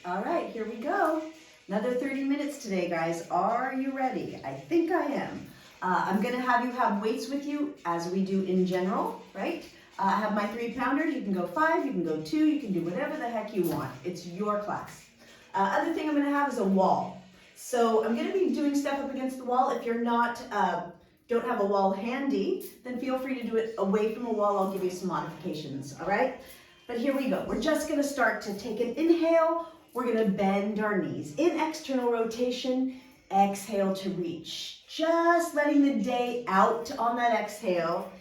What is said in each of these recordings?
All right, here we go. Another 30 minutes today, guys. Are you ready? I think I am. I'm gonna have you have weights with you as we do in general, right? I have my 3-pounders. You can go 5, you can go 2, you can do whatever the heck you want. It's your class. Other thing I'm gonna have is a wall. So I'm gonna be doing stuff up against the wall. If you're not, don't have a wall handy, then feel free to do it away from a wall. I'll give you some modifications, all right? But here we go. We're just gonna start to take an inhale. We're gonna bend our knees. In external rotation, exhale to reach. Just letting the day out on that exhale.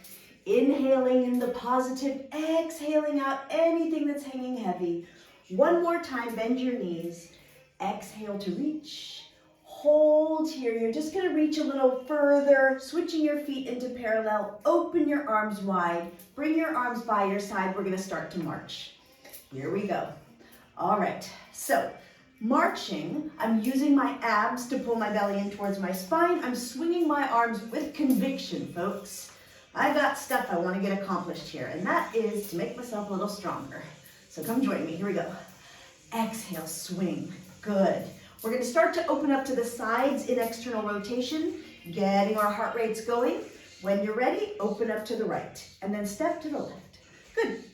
Inhaling in the positive, exhaling out anything that's hanging heavy. One more time, bend your knees. Exhale to reach. Hold here. You're just gonna reach a little further, switching your feet into parallel. Open your arms wide. Bring your arms by your side. We're gonna start to march. Here we go. All right, so marching, I'm using my abs to pull my belly in towards my spine. I'm swinging my arms with conviction, folks. I got stuff I want to get accomplished here, and that is to make myself a little stronger. So come join me, here we go. Exhale, swing, good. We're gonna start to open up to the sides in external rotation, getting our heart rates going. When you're ready, open up to the right, and then step to the left. Good.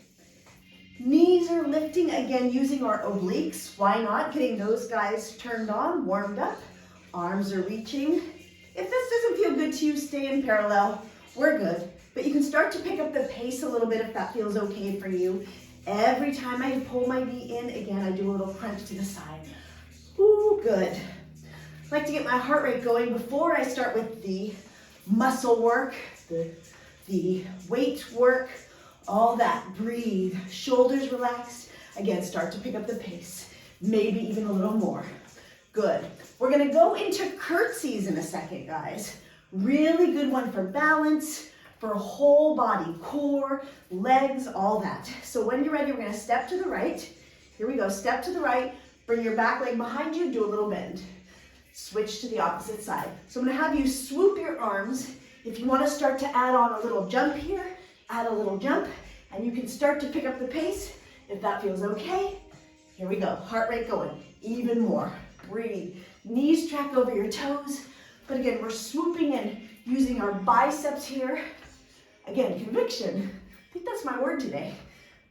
Knees are lifting, again, using our obliques. Why not? Getting those guys turned on, warmed up. Arms are reaching. If this doesn't feel good to you, stay in parallel. We're good. But you can start to pick up the pace a little bit if that feels okay for you. Every time I pull my knee in, again, I do a little crunch to the side. Ooh, good. I like to get my heart rate going before I start with the muscle work, the weight work, all that. Breathe, shoulders relaxed. Again, start to pick up the pace, maybe even a little more. Good. We're gonna go into curtsies in a second, guys. Really good one for balance, for whole body, core, legs, all that. So when you're ready, we're gonna step to the right. Here we go, step to the right, bring your back leg behind you, do a little bend. Switch to the opposite side. So I'm gonna have you swoop your arms. If you wanna start to add on a little jump here, add a little jump, and you can start to pick up the pace if that feels okay. Here we go, heart rate going, even more. Breathe, knees track over your toes, but again, we're swooping in, using our biceps here. Again, conviction, I think that's my word today.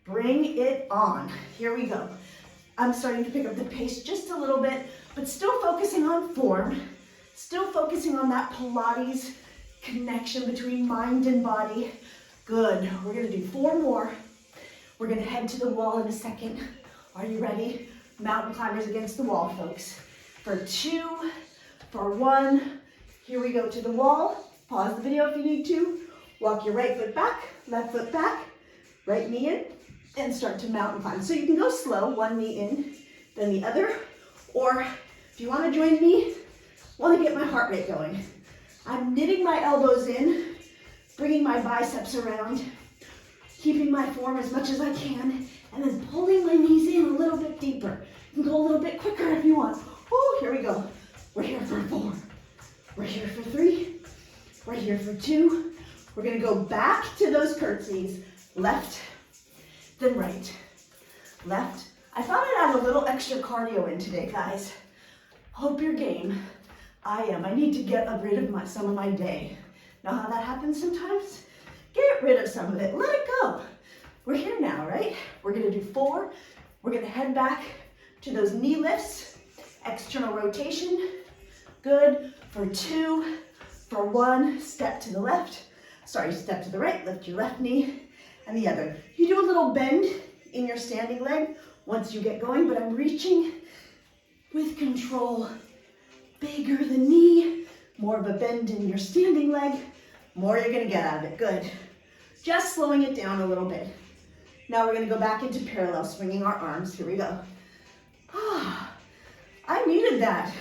Bring it on, here we go. I'm starting to pick up the pace just a little bit, but still focusing on form, still focusing on that Pilates connection between mind and body. Good, we're gonna do 4 more. We're gonna head to the wall in a second. Are you ready? Mountain climbers against the wall, folks. For 2, for 1. Here we go to the wall. Pause the video if you need to. Walk your right foot back, left foot back, right knee in, and start to mountain climb. So you can go slow, one knee in, then the other, or if you wanna join me, wanna get my heart rate going. I'm knitting my elbows in, bringing my biceps around, keeping my form as much as I can, and then pulling my knees in a little bit deeper. You can go a little bit quicker if you want. Oh, here we go. We're here for 4. We're here for 3. We're here for 2. We're gonna go back to those curtsies. Left, then right. Left. I thought I'd add a little extra cardio in today, guys. Hope you're game. I am. I need to get rid of some of my day. Know how that happens sometimes? Get rid of some of it, let it go. We're here now, right? We're gonna do 4. We're gonna head back to those knee lifts, external rotation. Good, for 2, for 1, step to the left. Sorry, step to the right, lift your left knee and the other. You do a little bend in your standing leg once you get going, but I'm reaching with control. Bigger the knee, more of a bend in your standing leg, more you're gonna get out of it, good. Just slowing it down a little bit. Now we're gonna go back into parallel, swinging our arms, here we go. Ah, I needed that.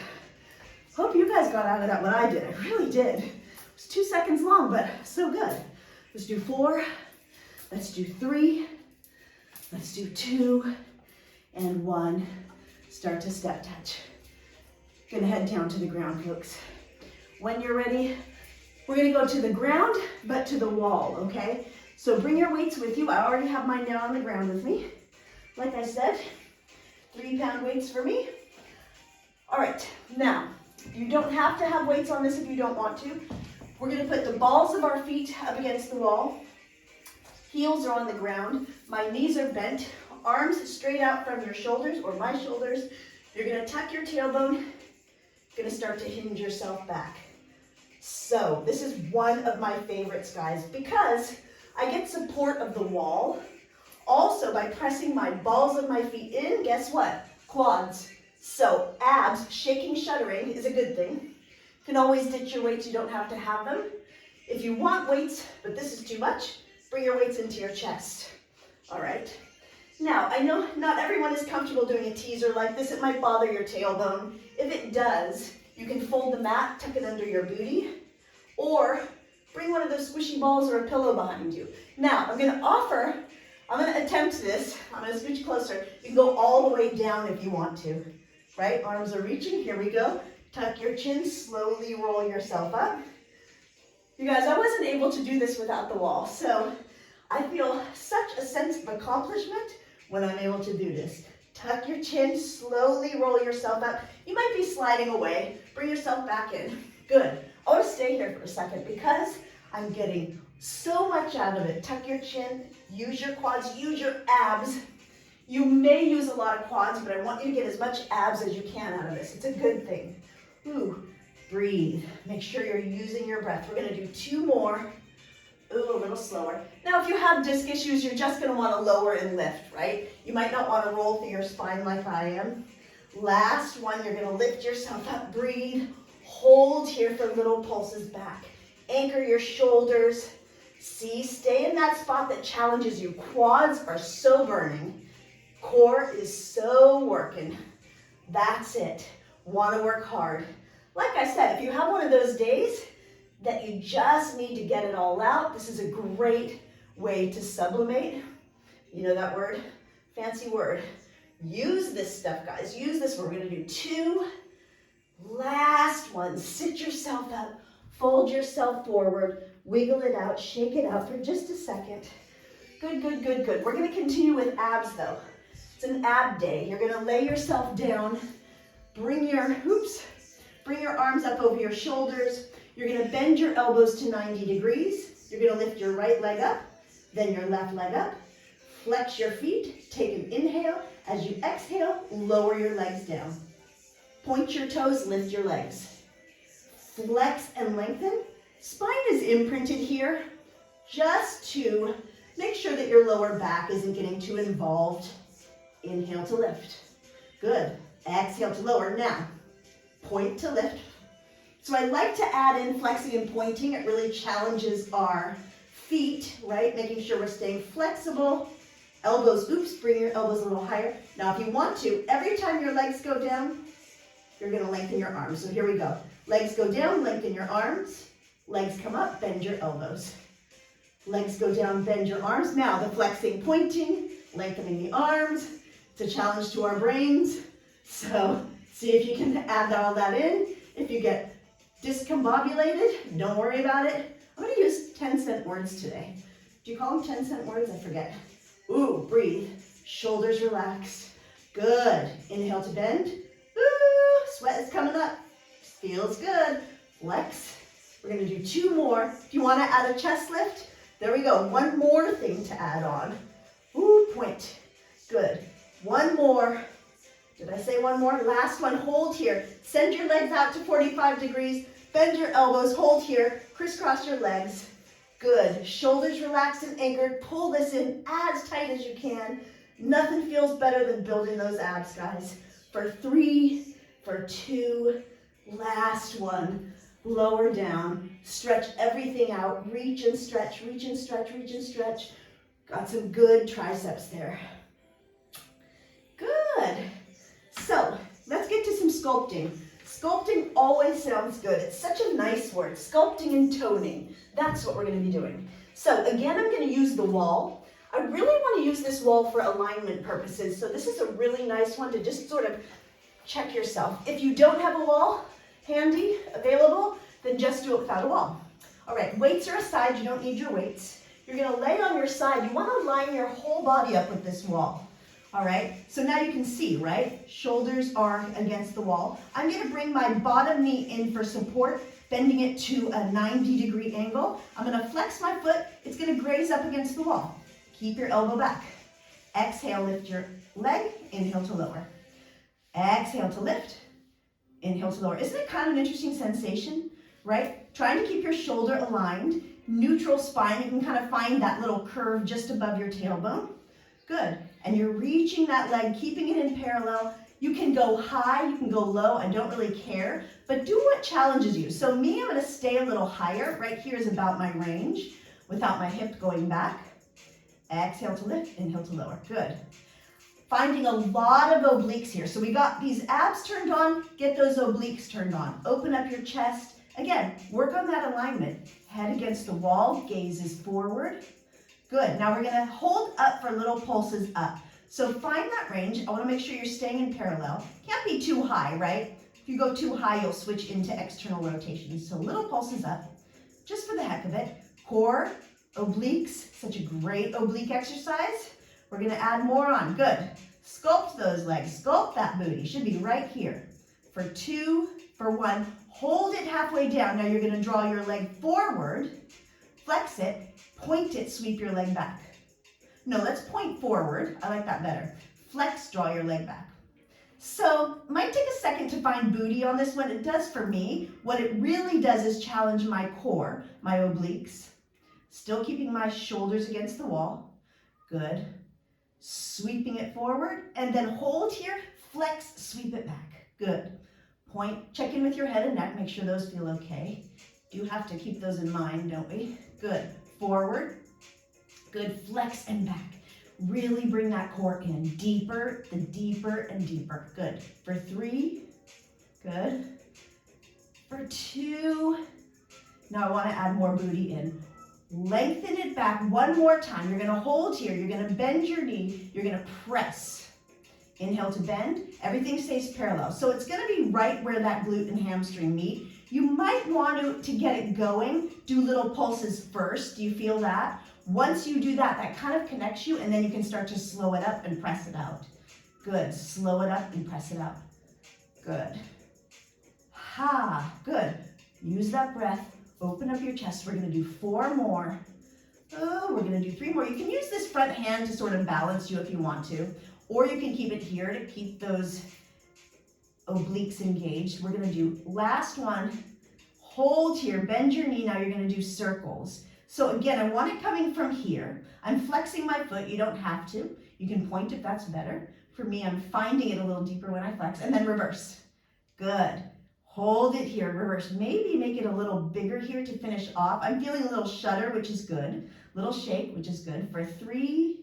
Hope you guys got out of that what I did, I really did. It was 2 seconds long, but so good. Let's do 4, let's do 3, let's do 2, and 1. Start to step touch. Gonna head down to the ground, folks. When you're ready, we're gonna go to the ground, but to the wall, okay? So bring your weights with you. I already have mine down on the ground with me. Like I said, 3-pound weights for me. All right, now, you don't have to have weights on this if you don't want to. We're gonna put the balls of our feet up against the wall. Heels are on the ground. My knees are bent. Arms straight out from your shoulders or my shoulders. You're gonna tuck your tailbone. You're gonna start to hinge yourself back. So this is one of my favorites, guys, because I get support of the wall. Also, by pressing my balls of my feet in, guess what? Quads. So abs, shaking, shuddering is a good thing. You can always ditch your weights, you don't have to have them. If you want weights, but this is too much, bring your weights into your chest. All right. Now, I know not everyone is comfortable doing a teaser like this. It might bother your tailbone. If it does, you can fold the mat, tuck it under your booty, or bring one of those squishy balls or a pillow behind you. Now, I'm gonna attempt this. I'm gonna scooch closer. You can go all the way down if you want to, right? Arms are reaching, here we go. Tuck your chin, slowly roll yourself up. You guys, I wasn't able to do this without the wall, so I feel such a sense of accomplishment when I'm able to do this. Tuck your chin, slowly roll yourself up. You might be sliding away. Bring yourself back in. Good. I want to stay here for a second because I'm getting so much out of it. Tuck your chin, use your quads, use your abs. You may use a lot of quads, but I want you to get as much abs as you can out of this. It's a good thing. Ooh, breathe. Make sure you're using your breath. We're going to do 2 more. Ooh, a little slower. Now, if you have disc issues, you're just going to want to lower and lift, right? You might not want to roll through your spine like I am. Last one, you're going to lift yourself up, breathe. Hold here for little pulses back. Anchor your shoulders. See, stay in that spot that challenges you. Quads are so burning. Core is so working. That's it. Want to work hard. Like I said, if you have one of those days that you just need to get it all out, this is a great way to sublimate. You know that word? Fancy word. Use this stuff, guys. Use this. We're going to do 2. Last one. Sit yourself up. Fold yourself forward. Wiggle it out. Shake it out for just a second. Good, good, good, good. We're going to continue with abs, though. It's an ab day. You're going to lay yourself down. Bring your arms up over your shoulders. You're going to bend your elbows to 90 degrees. You're going to lift your right leg up, then your left leg up. Flex your feet. Take an inhale. As you exhale, lower your legs down. Point your toes, lift your legs. Flex and lengthen. Spine is imprinted here just to make sure that your lower back isn't getting too involved. Inhale to lift. Good. Exhale to lower. Now, point to lift. So I like to add in flexing and pointing. It really challenges our feet, right? Making sure we're staying flexible. Elbows, oops, bring your elbows a little higher. Now, if you want to, every time your legs go down, you're going to lengthen your arms. So here we go. Legs go down, lengthen your arms. Legs come up, bend your elbows. Legs go down, bend your arms. Now, the flexing, pointing, lengthening the arms. It's a challenge to our brains. So see if you can add all that in. If you get discombobulated, don't worry about it. I'm going to use 10-cent words today. Do you call them 10-cent words? I forget. Ooh, breathe. Shoulders relaxed. Good. Inhale to bend. Ooh, sweat is coming up. Feels good. Flex. We're going to do 2 more. If you want to add a chest lift, there we go. 1 more thing to add on. Ooh, point. Good. 1 more. Did I say 1 more? Last one. Hold here. Send your legs out to 45 degrees. Bend your elbows. Hold here. Crisscross your legs. Good. Shoulders relaxed and anchored. Pull this in as tight as you can. Nothing feels better than building those abs, guys. For 3, for 2, last one. Lower down. Stretch everything out. Reach and stretch, reach and stretch, reach and stretch. Got some good triceps there. Good. So let's get to some sculpting. Sculpting always sounds good. It's such a nice word. Sculpting and toning. That's what we're going to be doing. So again, I'm going to use the wall. I really want to use this wall for alignment purposes. So this is a really nice one to just sort of check yourself. If you don't have a wall handy, available, then just do it without a wall. All right, weights are aside. You don't need your weights. You're going to lay on your side. You want to line your whole body up with this wall. All right, so now you can see, right? Shoulders are against the wall. I'm gonna bring my bottom knee in for support, bending it to a 90-degree angle. I'm gonna flex my foot. It's gonna graze up against the wall. Keep your elbow back. Exhale, lift your leg, inhale to lower. Exhale to lift, inhale to lower. Isn't it kind of an interesting sensation, right? Trying to keep your shoulder aligned, neutral spine. You can kind of find that little curve just above your tailbone. Good. And you're reaching that leg, keeping it in parallel. You can go high, you can go low, I don't really care, but do what challenges you. So me, I'm gonna stay a little higher. Right here is about my range without my hip going back. Exhale to lift, inhale to lower. Good. Finding a lot of obliques here. So we got these abs turned on, get those obliques turned on. Open up your chest. Again, work on that alignment. Head against the wall, gaze is forward. Good. Now we're gonna hold up for little pulses up. So find that range. I wanna make sure you're staying in parallel. Can't be too high, right? If you go too high, you'll switch into external rotations. So little pulses up, just for the heck of it. Core, obliques, such a great oblique exercise. We're gonna add more on, good. Sculpt those legs, sculpt that booty. Should be right here. For 2, for 1, hold it halfway down. Now you're gonna draw your leg forward, flex it, point it, sweep your leg back. No, let's point forward. I like that better. Flex, draw your leg back. So, might take a second to find booty on this one. It does for me. What it really does is challenge my core, my obliques. Still keeping my shoulders against the wall. Good. Sweeping it forward, and then hold here, flex, sweep it back. Good. Point, check in with your head and neck, make sure those feel okay. Do have to keep those in mind, don't we? Good. Forward. Good. Flex and back. Really bring that core in. Deeper, the deeper and deeper. Good. For 3. Good. For 2. Now I want to add more booty in. Lengthen it back one more time. You're gonna hold here. You're gonna bend your knee. You're gonna press. Inhale to bend. Everything stays parallel. So it's gonna be right where that glute and hamstring meet. You might want to get it going, do little pulses first. Do you feel that? Once you do that, that kind of connects you, and then you can start to slow it up and press it out. Good. Slow it up and press it out. Good. Ha. Good. Use that breath. Open up your chest. We're going to do 4 more. Oh, we're going to do 3 more. You can use this front hand to sort of balance you if you want to, or you can keep it here to keep those obliques engaged. We're going to do last one. Hold here. Bend your knee. Now you're going to do circles. So again, I want it coming from here. I'm flexing my foot. You don't have to. You can point if that's better. For me, I'm finding it a little deeper when I flex. And then reverse. Good. Hold it here, reverse. Maybe make it a little bigger here to finish off. I'm feeling a little shudder, which is good. Little shake, which is good. For 3,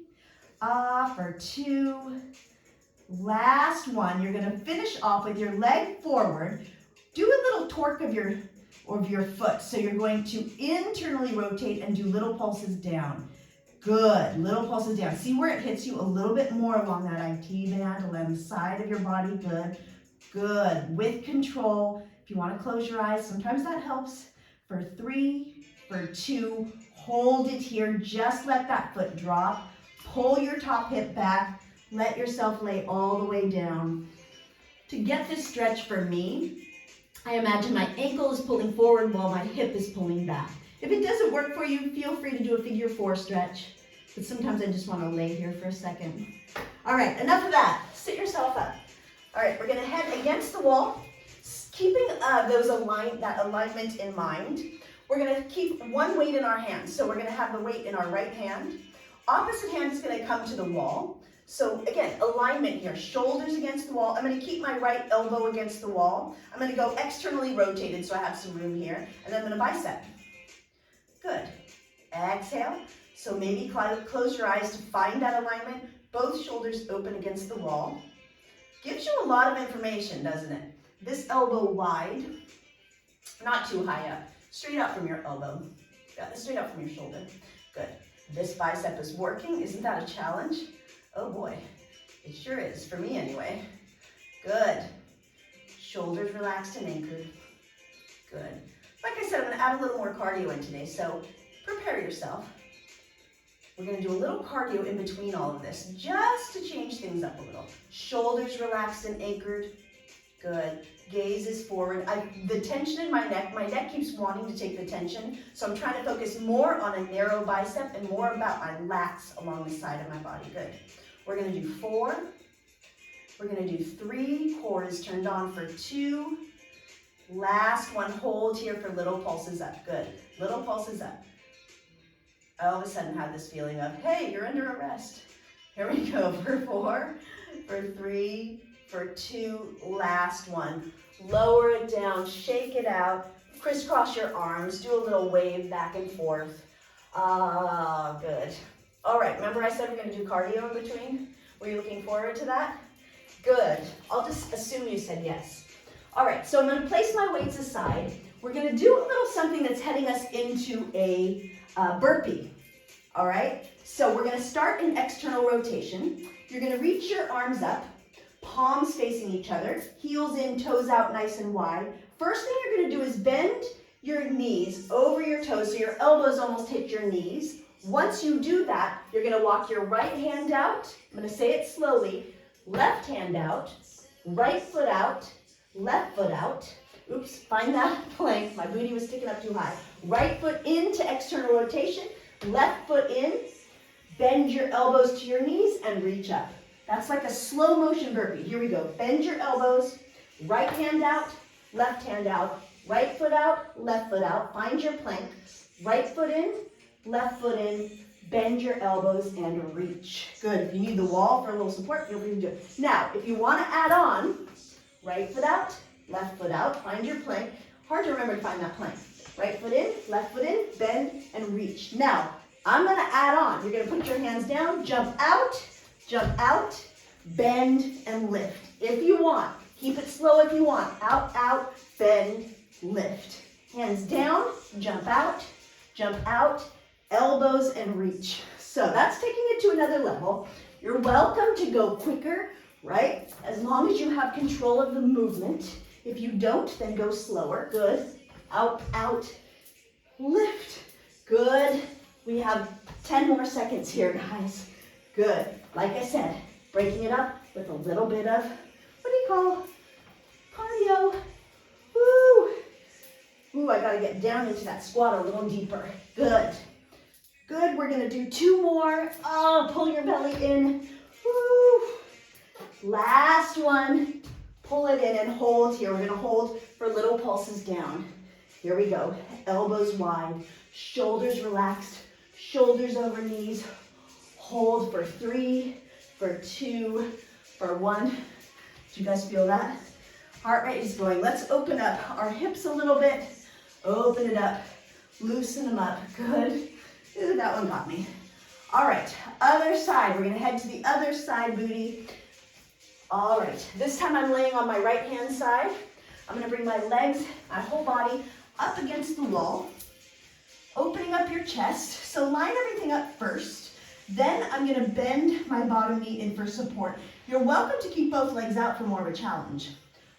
for 2. Last one, you're gonna finish off with your leg forward. Do a little torque of your foot. So you're going to internally rotate and do little pulses down. Good, little pulses down. See where it hits you a little bit more along that IT band, along the side of your body, good. Good, with control. If you want to close your eyes, sometimes that helps. For 3, for 2, hold it here. Just let that foot drop. Pull your top hip back. Let yourself lay all the way down. To get this stretch for me, I imagine my ankle is pulling forward while my hip is pulling back. If it doesn't work for you, feel free to do a figure 4 stretch. But sometimes I just want to lay here for a second. All right, enough of that. Sit yourself up. All right, we're going to head against the wall, keeping that alignment in mind. We're going to keep one weight in our hand. So we're going to have the weight in our right hand. Opposite hand is going to come to the wall. So again, alignment here, shoulders against the wall. I'm going to keep my right elbow against the wall. I'm going to go externally rotated so I have some room here. And then I'm going to bicep. Good. Exhale. So maybe close your eyes to find that alignment. Both shoulders open against the wall. Gives you a lot of information, doesn't it? This elbow wide, not too high up. Straight out from your elbow. Yeah, straight out from your shoulder. Good. This bicep is working. Isn't that a challenge? Oh boy, it sure is, for me anyway. Good. Shoulders relaxed and anchored. Good. Like I said, I'm going to add a little more cardio in today, so prepare yourself. We're gonna do a little cardio in between all of this, just to change things up a little. Shoulders relaxed and anchored. Good. Gaze is forward. The tension in my neck keeps wanting to take the tension, so I'm trying to focus more on a narrow bicep and more about my lats along the side of my body. Good. We're gonna do 4. We're gonna do 3. Core is turned on for 2. Last one, hold here for little pulses up. Good. Little pulses up. I all of a sudden have this feeling of, hey, you're under arrest. Here we go for 4, for 3, for 2, last one. Lower it down, shake it out, crisscross your arms, do a little wave back and forth. Good. All right, remember I said we're gonna do cardio in between? Were you looking forward to that? Good. I'll just assume you said yes. All right, so I'm gonna place my weights aside. We're gonna do a little something that's heading us into a burpee. All right, so we're gonna start in external rotation. You're gonna reach your arms up, palms facing each other, heels in, toes out nice and wide. First thing you're gonna do is bend your knees over your toes so your elbows almost hit your knees. Once you do that, you're gonna walk your right hand out. I'm gonna say it slowly. Left hand out, right foot out, left foot out. Oops, find that plank. My booty was sticking up too high. Right foot into external rotation, left foot in. Bend your elbows to your knees and reach up. That's like a slow motion burpee. Here we go. Bend your elbows, right hand out, left hand out, right foot out, left foot out. Find your plank. Right foot in, left foot in. Bend your elbows and reach. Good. If you need the wall for a little support, feel free to do it. Now, if you want to add on, right foot out, left foot out. Find your plank. Hard to remember to find that plank. Right foot in, left foot in, bend and reach. Now, I'm going to add on. You're going to put your hands down, jump out, bend and lift. If you want, keep it slow if you want. Out, out, bend, lift. Hands down, jump out, elbows and reach. So that's taking it to another level. You're welcome to go quicker, right? As long as you have control of the movement. If you don't, then go slower. Good. Out, out, lift. Good. We have 10 more seconds here, guys. Good. Like I said, breaking it up with a little bit of, what do you call, cardio. Woo. Ooh, I gotta get down into that squat a little deeper. Good. Good, we're gonna do 2 more. Oh, pull your belly in. Woo. Last one. Pull it in and hold here. We're gonna hold for little pulses down. Here we go. Elbows wide, shoulders relaxed, shoulders over knees. Hold for 3, for 2, for 1. Did you guys feel that? Heart rate is going. Let's open up our hips a little bit. Open it up. Loosen them up. Good. Ooh, that one got me. All right, other side. We're gonna head to the other side, booty. All right, this time I'm laying on my right hand side. I'm gonna bring my legs, my whole body up against the wall, opening up your chest. So line everything up first. Then I'm gonna bend my bottom knee in for support. You're welcome to keep both legs out for more of a challenge.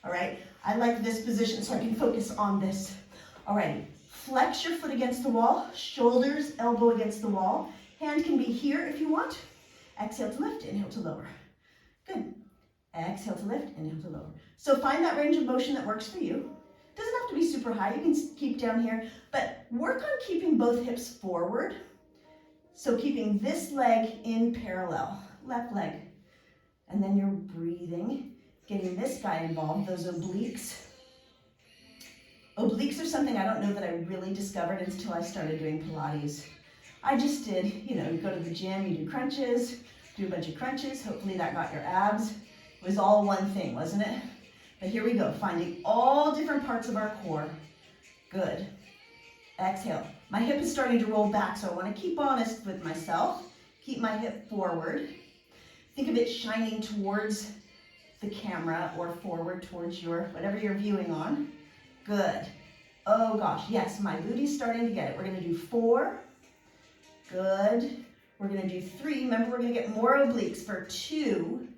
All right, I like this position so I can focus on this. All right. Flex your foot against the wall, shoulders, elbow against the wall. Hand can be here if you want. Exhale to lift, inhale to lower. Good. Exhale to lift, inhale to lower. So find that range of motion that works for you. Doesn't have to be super high, you can keep down here, but work on keeping both hips forward. So keeping this leg in parallel, left leg. And then you're breathing, getting this guy involved, those obliques. Obliques are something I don't know that I really discovered until I started doing Pilates. I just did, you go to the gym, you do crunches, do a bunch of crunches. Hopefully that got your abs. It was all one thing, wasn't it? But here we go, finding all different parts of our core. Good. Exhale. My hip is starting to roll back, so I want to keep honest with myself. Keep my hip forward. Think of it shining towards the camera or forward towards whatever you're viewing on. Good. Oh gosh, yes, my booty's starting to get it. We're gonna do 4. Good. We're gonna do 3. Remember, we're gonna get more obliques for 2.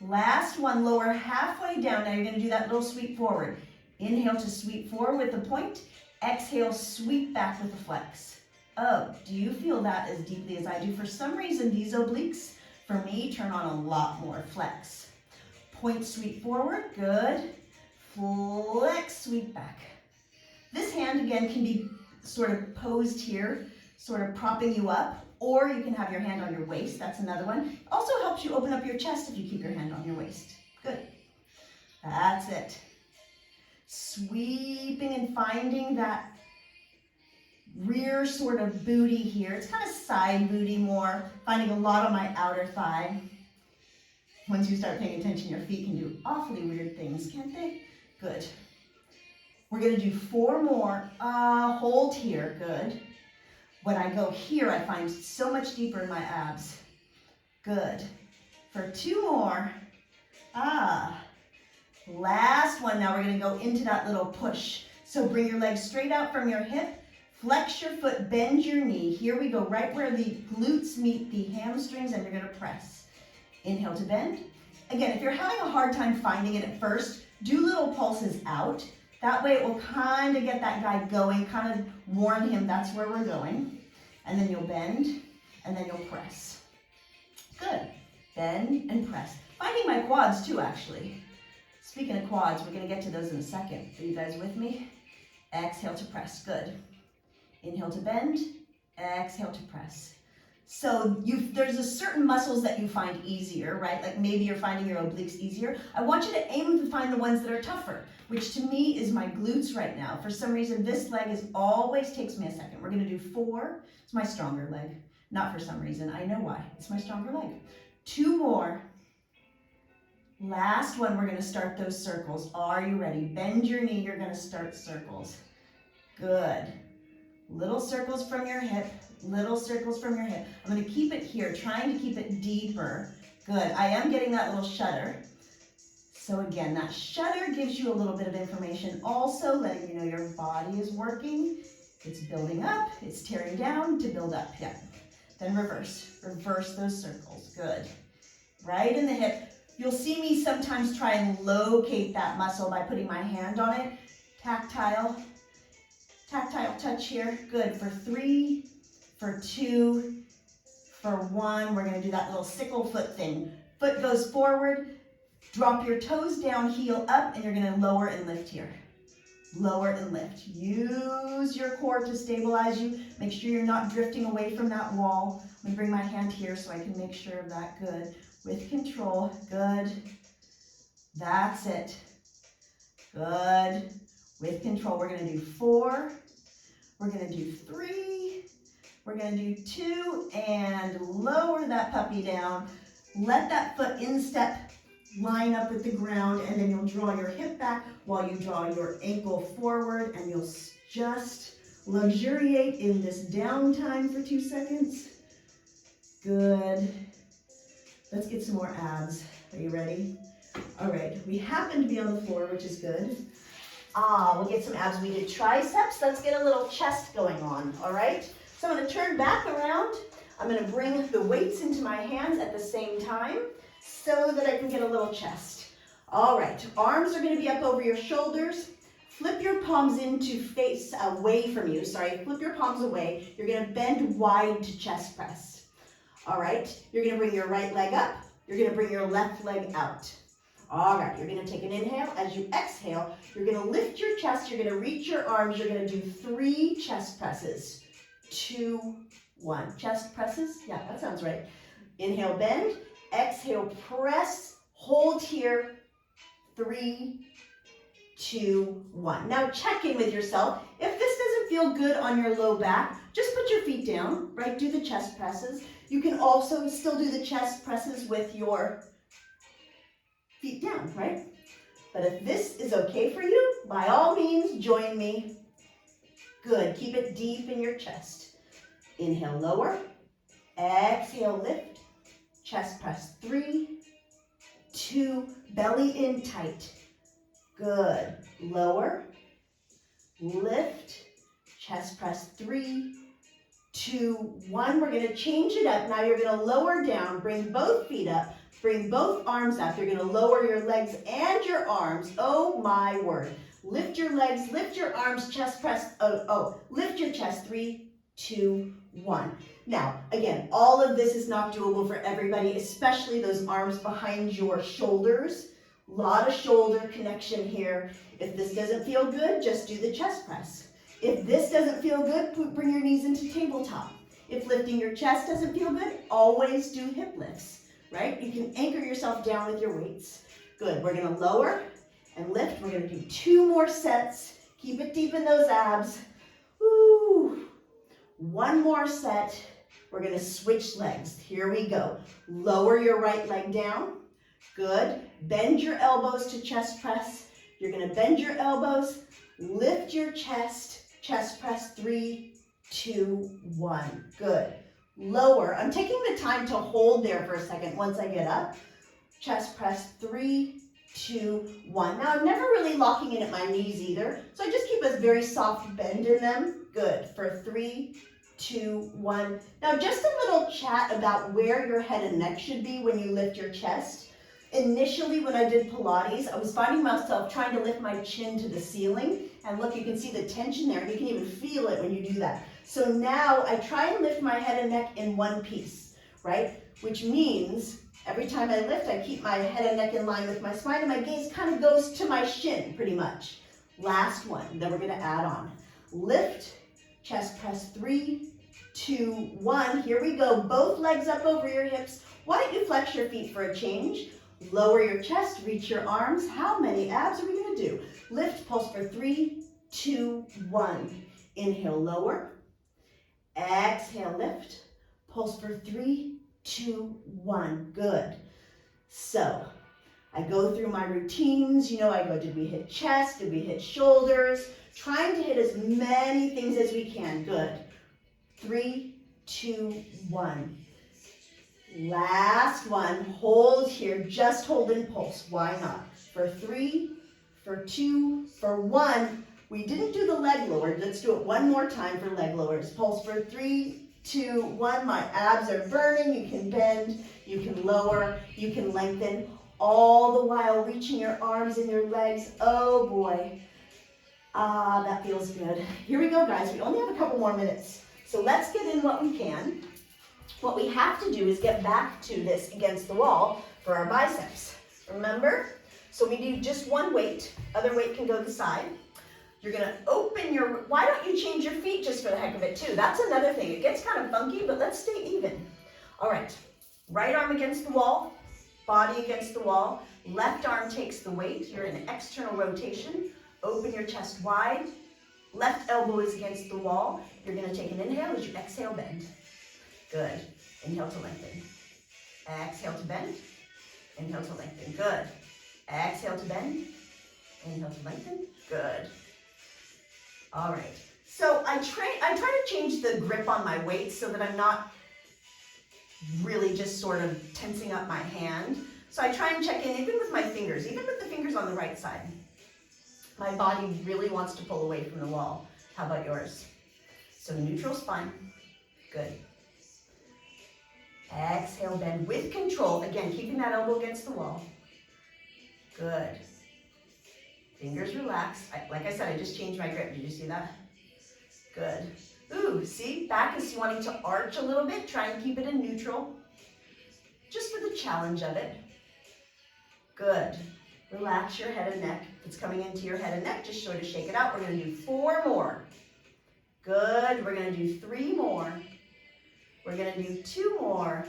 Last one, lower halfway down. Now you're gonna do that little sweep forward. Inhale to sweep forward with the point. Exhale, sweep back with the flex. Oh, do you feel that as deeply as I do? For some reason, these obliques, for me, turn on a lot more. Flex. Point, sweep forward. Good. Flex, sweep back. This hand, again, can be sort of posed here, sort of propping you up, or you can have your hand on your waist. That's another one. Also helps you open up your chest if you keep your hand on your waist. Good. That's it. Sweeping and finding that rear sort of booty here. It's kind of side booty more, finding a lot on my outer thigh. Once you start paying attention, your feet can do awfully weird things, can't they? Good. We're going to do 4 more. Hold here. Good. When I go here, I find so much deeper in my abs. Good. For 2 more. Last one. Now we're going to go into that little push. So bring your legs straight out from your hip. Flex your foot, bend your knee. Here we go, right where the glutes meet the hamstrings, and you're going to press. Inhale to bend. Again, if you're having a hard time finding it at first, do little pulses out. That way it will kind of get that guy going, kind of warn him that's where we're going. And then you'll bend, and then you'll press. Good. Bend and press. Finding my quads too, actually. Speaking of quads, we're going to get to those in a second. Are you guys with me? Exhale to press. Good. Inhale to bend. Exhale to press. So there's a certain muscles that you find easier, right? Like maybe you're finding your obliques easier. I want you to aim to find the ones that are tougher, which to me is my glutes right now. For some reason, this leg always takes me a second. We're going to do 4. It's my stronger leg. Not for some reason. I know why. It's my stronger leg. 2 more. Last one, we're going to start those circles. Are you ready? Bend your knee. You're going to start circles. Good. Little circles from your hip. Little circles from your hip. I'm going to keep it here, trying to keep it deeper. Good. I am getting that little shudder. So again, that shudder gives you a little bit of information. Also letting you know your body is working. It's building up. It's tearing down to build up. Yeah. Then reverse. Reverse those circles. Good. Right in the hip. You'll see me sometimes try and locate that muscle by putting my hand on it. Tactile touch here. Good. For 3, for 2, for 1. We're going to do that little sickle foot thing. Foot goes forward. Drop your toes down, heel up, and you're going to lower and lift here. Lower and lift. Use your core to stabilize you. Make sure you're not drifting away from that wall. I'm going to bring my hand here so I can make sure of that. Good. With control. Good. That's it. Good. With control. We're going to do 4. We're going to do 3. We're going to do 2. And lower that puppy down. Let that foot instep line up with the ground, and then you'll draw your hip back while you draw your ankle forward, and you'll just luxuriate in this downtime for 2 seconds. Good. Let's get some more abs. Are you ready? All right. We happen to be on the floor, which is good. We'll get some abs. We did triceps. Let's get a little chest going on. All right. So I'm going to turn back around. I'm going to bring the weights into my hands at the same time so that I can get a little chest. All right. Arms are going to be up over your shoulders. Flip your palms in to face away from you. Sorry. Flip your palms away. You're going to bend wide to chest press. All right. You're going to bring your right leg up. You're going to bring your left leg out. All right, you're going to take an inhale. As you exhale, you're going to lift your chest. You're going to reach your arms. You're going to do 3 chest presses. 2, 1. Chest presses? Yeah, that sounds right. Inhale, bend. Exhale, press. Hold here. 3, 2, 1. Now check in with yourself. If this doesn't feel good on your low back, just put your feet down, right? Do the chest presses. You can also still do the chest presses with your feet down, right? But if this is okay for you, by all means, join me. Good. Keep it deep in your chest. Inhale, lower. Exhale, lift. Chest press. 3, 2, belly in tight. Good. Lower. Lift. Chest press. 3, 2, 1. We're going to change it up. Now you're going to lower down. Bring both feet up. Bring both arms up. You're going to lower your legs and your arms. Oh my word. Lift your legs, lift your arms, chest press. Lift your chest. 3, 2, 1. Now, again, all of this is not doable for everybody, especially those arms behind your shoulders. A lot of shoulder connection here. If this doesn't feel good, just do the chest press. If this doesn't feel good, bring your knees into tabletop. If lifting your chest doesn't feel good, always do hip lifts, right? You can anchor yourself down with your weights. Good, we're gonna lower and lift. We're gonna do 2 more sets. Keep it deep in those abs. Woo. 1 more set. We're gonna switch legs. Here we go. Lower your right leg down. Good. Bend your elbows to chest press. You're gonna bend your elbows, lift your chest press, 3, 2, 1. Good. Lower. I'm taking the time to hold there for a second once I get up. Chest press, 3, 2, 1. Now I'm never really locking in at my knees either, so I just keep a very soft bend in them. Good. For 3, 2, 1. Now just a little chat about where your head and neck should be when you lift your chest. Initially, when I did Pilates, I was finding myself trying to lift my chin to the ceiling. And look, you can see the tension there. You can even feel it when you do that. So now I try and lift my head and neck in one piece, right? Which means every time I lift, I keep my head and neck in line with my spine, and my gaze kind of goes to my shin, pretty much. Last one, then we're going to add on. Lift, chest press, 3, 2, 1. Here we go. Both legs up over your hips. Why don't you flex your feet for a change? Lower your chest, reach your arms. How many abs are we going to do? Lift, pulse for 3, 2, 1. Inhale, lower. Exhale, lift. Pulse for 3, 2, 1. Good. So, I go through my routines. You know, I go, did we hit chest? Did we hit shoulders? Trying to hit as many things as we can. Good. 3, 2, 1. Last one, hold here, just hold and pulse. Why not? For 3, for 2, for 1. We didn't do the leg lower. Let's do it one more time for leg lowers. Pulse for 3, 2, 1. My abs are burning. You can bend, you can lower, you can lengthen, all the while reaching your arms and your legs. Oh boy. Ah, that feels good. Here we go, guys. We only have a couple more minutes. So let's get in what we can. What we have to do is get back to this against the wall for our biceps. Remember? So we do just one weight. Other weight can go to the side. You're going to open your... Why don't you change your feet just for the heck of it too? That's another thing. It gets kind of funky, but let's stay even. All right. Right arm against the wall. Body against the wall. Left arm takes the weight. You're in external rotation. Open your chest wide. Left elbow is against the wall. You're going to take an inhale as you exhale, bend. Good. Inhale to lengthen. Exhale to bend. Inhale to lengthen. Good. Exhale to bend. Inhale to lengthen. Good. All right. So I try to change the grip on my weights so that I'm not really just sort of tensing up my hand. So I try and check in even with my fingers, even with the fingers on the right side. My body really wants to pull away from the wall. How about yours? So neutral spine. Good. Exhale, bend with control. Again, keeping that elbow against the wall. Good. Fingers relaxed. Like I said, I just changed my grip. Did you see that? Good. Ooh, see? Back is wanting to arch a little bit. Try and keep it in neutral. Just for the challenge of it. Good. Relax your head and neck. If it's coming into your head and neck, just sort of shake it out. We're going to do 4 more. Good. We're going to do 3 more. We're going to do 2 more.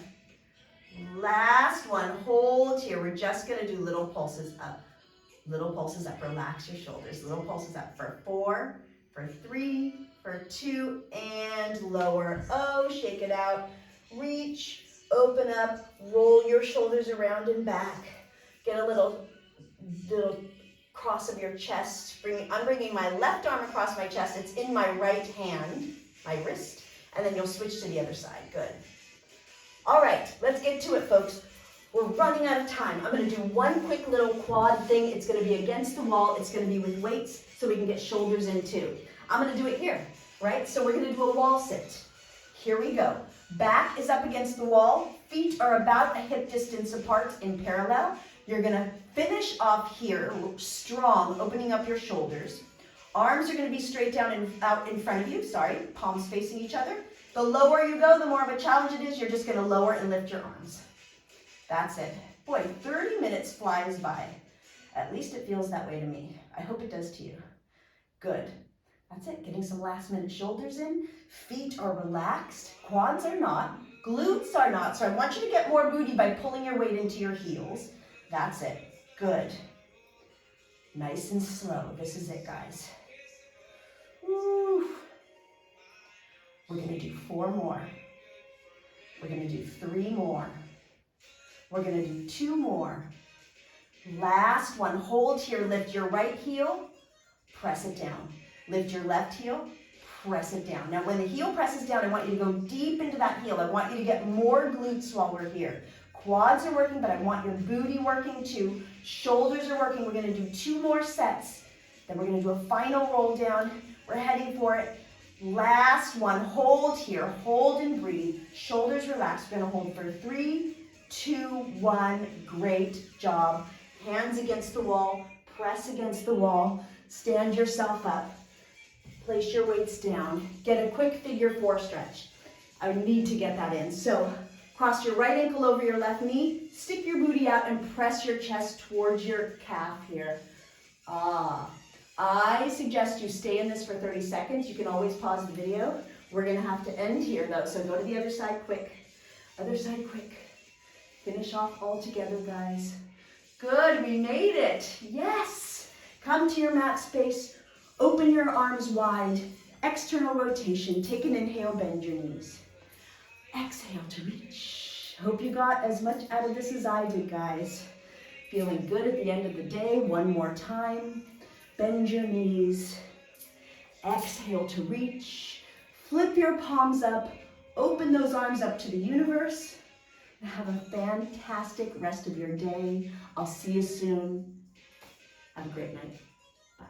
Last one. Hold here. We're just going to do little pulses up. Little pulses up. Relax your shoulders. Little pulses up for 4, for 3, for 2, and lower. Oh, shake it out. Reach, open up, roll your shoulders around and back. Get a little cross of your chest. I'm bringing my left arm across my chest. It's in my right hand, my wrist. And then you'll switch to the other side. Good. All right, let's get to it, folks. We're running out of time. I'm going to do one quick little quad thing. It's going to be against the wall. It's going to be with weights so we can get shoulders in too. I'm going to do it here, right? So we're going to do a wall sit. Here we go. Back is up against the wall. Feet are about a hip distance apart in parallel. You're going to finish off here strong, opening up your shoulders. Arms are going to be straight down and out in front of you, palms facing each other. The lower you go, the more of a challenge it is. You're just going to lower and lift your arms. That's it. Boy, 30 minutes flies by. At least it feels that way to me. I hope it does to you. Good. That's it. Getting some last minute shoulders in. Feet are relaxed. Quads are not. Glutes are not. So I want you to get more booty by pulling your weight into your heels. That's it. Good. Nice and slow. This is it, guys. Woo. We're going to do 4 more. We're going to do 3 more. We're going to do 2 more. Last one. Hold here. Lift your right heel. Press it down. Lift your left heel. Press it down. Now, when the heel presses down, I want you to go deep into that heel. I want you to get more glutes while we're here. Quads are working, but I want your booty working too. Shoulders are working. We're going to do 2 more sets. Then we're going to do a final roll down. We're heading for it. Last one. Hold here. Hold and breathe. Shoulders relaxed. We're going to hold for 3, 2, 1. Great job. Hands against the wall. Press against the wall. Stand yourself up. Place your weights down. Get a quick figure 4 stretch. I need to get that in. So cross your right ankle over your left knee. Stick your booty out and press your chest towards your calf here. I suggest you stay in this for 30 seconds. You can always pause the video. We're going to have to end here though. So go to the other side quick. Other side quick. Finish off all together, guys. Good. We made it. Yes. Come to your mat space. Open your arms wide, external rotation. Take an inhale, bend your knees. Exhale to reach. Hope you got as much out of this as I did, guys. Feeling good at the end of the day. One more time. Bend your knees. Exhale to reach. Flip your palms up. Open those arms up to the universe. And have a fantastic rest of your day. I'll see you soon. Have a great night. Bye.